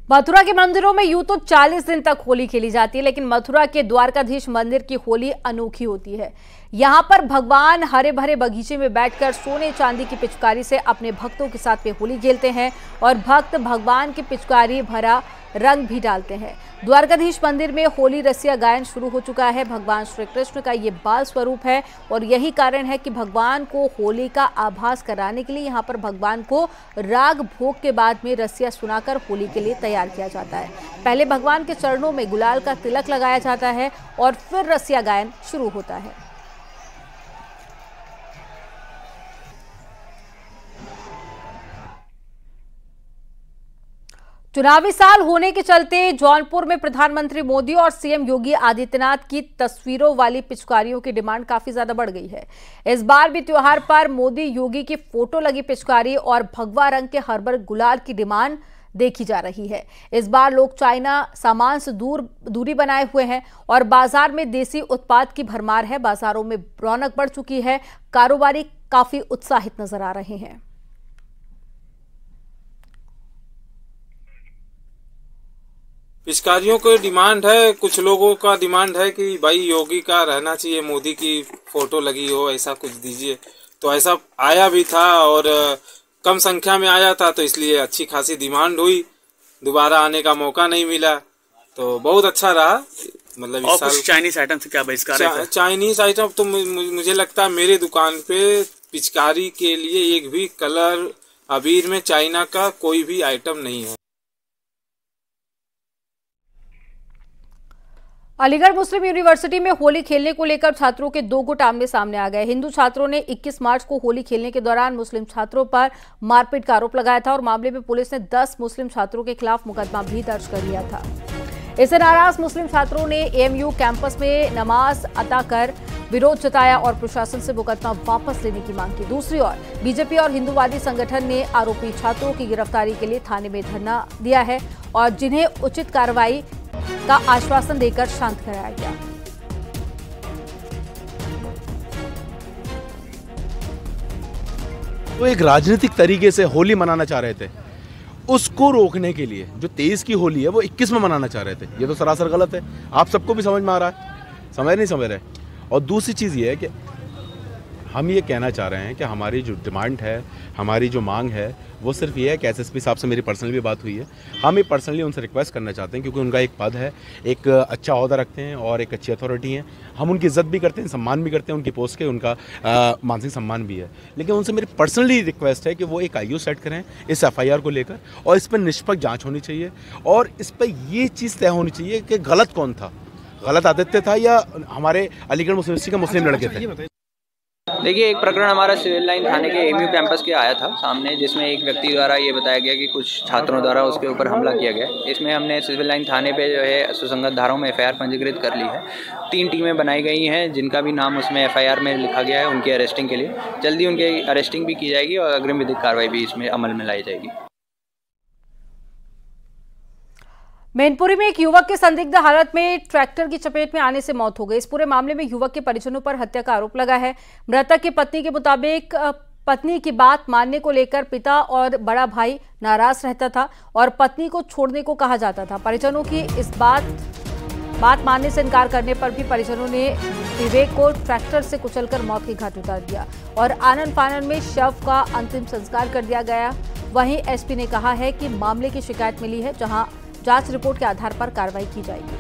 मथुरा के मंदिरों में यूं तो 40 दिन तक होली खेली जाती है, लेकिन मथुरा के द्वारकाधीश मंदिर की होली अनोखी होती है। यहां पर भगवान हरे भरे बगीचे में बैठकर सोने चांदी की पिचकारी से अपने भक्तों के साथ में होली खेलते हैं और भक्त भगवान की पिचकारी भरा रंग भी डालते हैं। द्वारकाधीश मंदिर में होली रसिया गायन शुरू हो चुका है। भगवान श्री कृष्ण का ये बाल स्वरूप है और यही कारण है कि भगवान को होली का आभास कराने के लिए यहाँ पर भगवान को राग भोग के बाद में रसिया सुनाकर होली के लिए तैयार किया जाता है। पहले भगवान के चरणों में गुलाल का तिलक लगाया जाता है और फिर रसिया गायन शुरू होता है। चुनावी साल होने के चलते जौनपुर में प्रधानमंत्री मोदी और सीएम योगी आदित्यनाथ की तस्वीरों वाली पिचकारियों की डिमांड काफी ज्यादा बढ़ गई है। इस बार भी त्योहार पर मोदी योगी की फोटो लगी पिचकारी और भगवा रंग के हर्बल गुलाल की डिमांड देखी जा रही है। इस बार लोग चाइना सामान से दूरी बनाए हुए हैं और बाजार में देसी उत्पाद की भरमार है। बाजारों में रौनक बढ़ चुकी है, कारोबारी काफी उत्साहित नजर आ रहे हैं। पिचकारियों को डिमांड है, कुछ लोगों का डिमांड है कि भाई योगी का रहना चाहिए, मोदी की फोटो लगी हो, ऐसा कुछ दीजिए। तो ऐसा आया भी था और कम संख्या में आया था, तो इसलिए अच्छी खासी डिमांड हुई। दोबारा आने का मौका नहीं मिला, तो बहुत अच्छा रहा। मतलब इस साल चाइनीज आइटम से क्या बहिष्कार है? चाइनीज आइटम तो मुझे लगता है मेरे दुकान पे पिचकारी के लिए एक भी कलर अबीर में चाइना का कोई भी आइटम नहीं है। अलीगढ़ मुस्लिम यूनिवर्सिटी में होली खेलने को लेकर छात्रों के दो गुट आमने सामने आ गए। हिंदू छात्रों ने 21 मार्च को होली खेलने के दौरान मुस्लिम छात्रों पर मारपीट का आरोप लगाया था और मामले में पुलिस ने 10 मुस्लिम छात्रों के खिलाफ मुकदमा भी दर्ज कर लिया था। इससे नाराज मुस्लिम छात्रों ने एएमयू कैंपस में नमाज अता कर विरोध जताया और प्रशासन से मुकदमा वापस लेने की मांग की। दूसरी ओर बीजेपी और हिंदूवादी संगठन ने आरोपी छात्रों की गिरफ्तारी के लिए थाने में धरना दिया है और जिन्हें उचित कार्रवाई का आश्वासन देकर शांत कराया गया। वो एक राजनीतिक तरीके से होली मनाना चाह रहे थे, उसको रोकने के लिए जो 23 की होली है वो 21 में मनाना चाह रहे थे। ये तो सरासर गलत है, आप सबको भी समझ में आ रहा है, समझ नहीं समझ रहे। और दूसरी चीज़ ये है कि हम ये कहना चाह रहे हैं कि हमारी जो डिमांड है, हमारी जो मांग है, वो सिर्फ ये है कि एसएसपी साहब से मेरी पर्सनली भी बात हुई है। हम ये पर्सनली उनसे रिक्वेस्ट करना चाहते हैं क्योंकि उनका एक पद है, एक अच्छा ओहदा रखते हैं और एक अच्छी अथॉरिटी है। हम उनकी इज्जत भी करते हैं, सम्मान भी करते हैं, उनकी पोस्ट के उनका मानसिक सम्मान भी है। लेकिन उनसे मेरी पर्सनली रिक्वेस्ट है कि वो एक आईओ सेट करें इस एफआईआर को लेकर और इस पर निष्पक्ष जाँच होनी चाहिए और इस पर ये चीज़ तय होनी चाहिए कि गलत कौन था, गलत आदित्य था या हमारे अलीगढ़ मुस्लिम यूनिवर्सिटी के मुस्लिम लड़के थे। देखिए, एक प्रकरण हमारा सिविल लाइन थाने के एएमयू कैंपस के आया था सामने, जिसमें एक व्यक्ति द्वारा ये बताया गया कि कुछ छात्रों द्वारा उसके ऊपर हमला किया गया। इसमें हमने सिविल लाइन थाने पे जो है सुसंगत धाराओं में एफआईआर पंजीकृत कर ली है। 3 टीमें बनाई गई हैं जिनका भी नाम उसमें एफआईआर में लिखा गया है उनकी अरेस्टिंग के लिए। जल्दी उनकी अरेस्टिंग भी की जाएगी और अग्रिम विधिक कार्रवाई भी इसमें अमल में लाई जाएगी। मैनपुरी में एक युवक के संदिग्ध हालत में ट्रैक्टर की चपेट में आने से मौत हो गई। इस पूरे मामले में युवक के परिजनों पर हत्या का आरोप लगा है। मृतक की पत्नी के मुताबिक पत्नी की बात मानने को लेकर पिता और बड़ा भाई नाराज रहता था और पत्नी को छोड़ने को कहा जाता था। परिजनों की इस बात मानने से इनकार करने पर भी परिजनों ने विवेक को ट्रैक्टर से कुचलकर मौत के घाट उतार दिया और आनन फानन में शव का अंतिम संस्कार कर दिया गया। वहीं एसपी ने कहा है कि मामले की शिकायत मिली है, जहां जांच रिपोर्ट के आधार पर कार्रवाई की जाएगी।